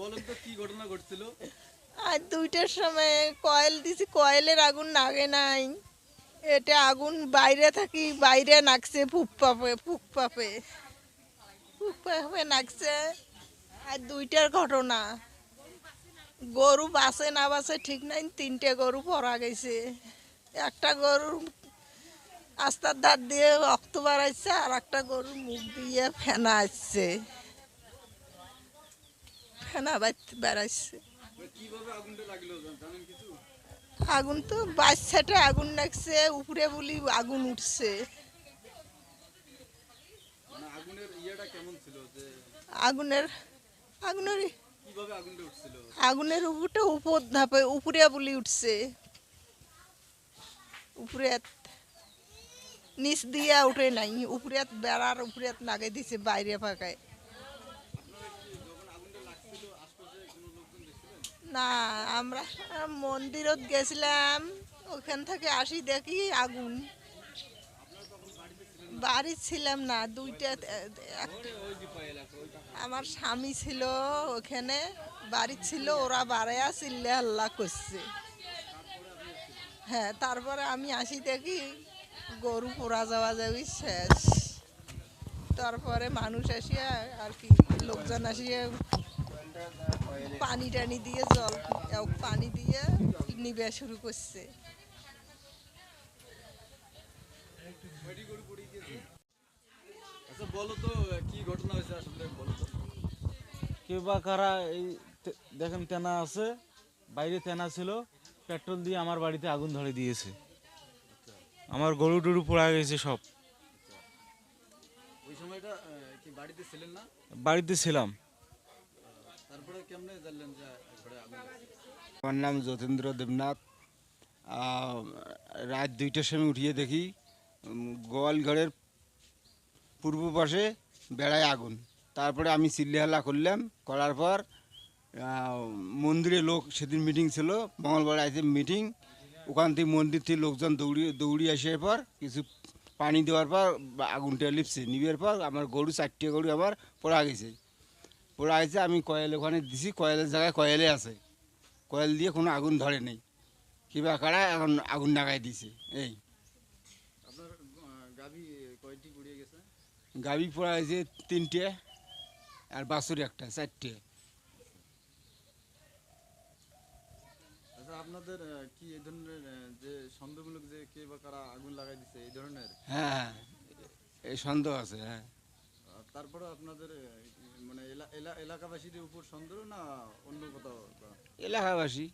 বলেন তো কি ঘটনা ঘটছিল? আর 2টার সময় কয়েল দিছি, কয়েলের আগুন লাগে নাই। এটা আগুন বাইরে থাকি, বাইরে নাকছে ফুক পাপে নাকছে। আর 2টার ঘটনা, গরু বাঁচে না বাঁচে ঠিক নাই, 3টে গরু পরা গেছে। একটা গরুর আস্তার ধার দিয়ে রক্ত বাড়াইছে, আর একটা গরুর মুখ দিয়ে ফেনা আসছে, ফেনা বেড়াচ্ছে। কিভাবে আগুনটা লাগলো জানেন কিছু? আগুন তো বাচ্চাটা আগুন লাগছে, উপরে বলি আগুন উঠছে। মানে আগুনের ইয়েটা কেমন ছিল যে আগুনের আগুনের কিভাবে আগুনটা উঠছিল? আগুনের উপরটা উপর ধাপে উপরে বলি উঠছে, উপরে নিচ দিয়া উঠে নাই, উপরে বেড়ার উপরে নাগে দিছে বাইরে ফাঁকায়। আপনারা কি যখন আগুনটা লাগছিল আশপাশে কোনো লোকজন দেখছিলেন? না, আমরা মন্দিরত গেছিলাম, ওখান থেকে আসি দেখি আগুন। আপনারা তখন বাড়িতে ছিলেন না? বাড়ি ছিলাম না, 2টা ওই যে পায়ে এলাকা ওই পাশে। আমার স্বামী ছিল ওখানে, বাড়ি ছিল, ওরা বাড়াইয়া চিল্লে হাল্লা করছে। তারপরে আপনি এসেছিলেন? হ্যাঁ, তারপরে আমি আসি দেখি গরু পোড়া যাওয়া যাবি শেষ। তারপরে মানুষ আসিয়া আর কি, লোকজন আসিয়া পানি টানি দিয়ে পানি দিয়ে নিবে শুরু করছে। কয়টি গরু পড়ে গিয়েছে? আচ্ছা বলো তো কি ঘটনা হয়েছে আসলে বলো তো। কেউ বা কারা এই দেখেন তেনা আছে, বাইরে তেনা ছিল, পেট্রোল দিয়ে আমার বাড়িতে আগুন ধরে দিয়েছে। আমার গরু টরু পোড়া গেছে সব। ওই সময়টা কি বাড়িতে ছিলেন না? বাড়িতে ছিলাম। তারপরে কেমনে জানলেন যে ঘরে আগুন লাগছে? আমার নাম যতীন্দ্র দেবনাথ। আহ, রাত 2টার সময় উঠিয়ে দেখি গোয়াল ঘরের পূর্ব পাশে বেড়ায় আগুন। তারপরে আমি চিল্লাহাল্লা করলাম, করার পর মন্দিরে লোক, সেদিন মিটিং ছিল, মঙ্গলবার আছে মিটিং, ওখান থেকে মন্দির থেকে লোকজন দৌড়িয়ে আসার পর কিছু পানি দেওয়ার পর আগুনটা লিপছে, নিবের পর আমার গরু 4টে গরু আমার পোড়া গেছে। পোড়া গেছে, আমি কয়েল ওখানে দিছি, কয়েলের জায়গায় কয়েলে আছে, কয়েল দিয়ে কোনো আগুন ধরে নেই, কিবা কারা এখন আগুন লাগাই দিছে। এই আপনার গাভী কয়টি পুড়িয়ে গেছে? গাভী পোড়া হয়েছে 3টে, আর বাছুর একটা, 4টে। আচ্ছা আপনাদের কি এই ধরনের যে সন্দেহমূলক যে কে বা কারা আগুন লাগাই দিছে এই ধরনের? হ্যাঁ হ্যাঁ, এই সন্দেহ আছে, হ্যাঁ। তারপরে আপনাদের মানে এলাকাবাসীদের উপর সন্দেহ না অন্য কোথাও? এলাকাবাসী।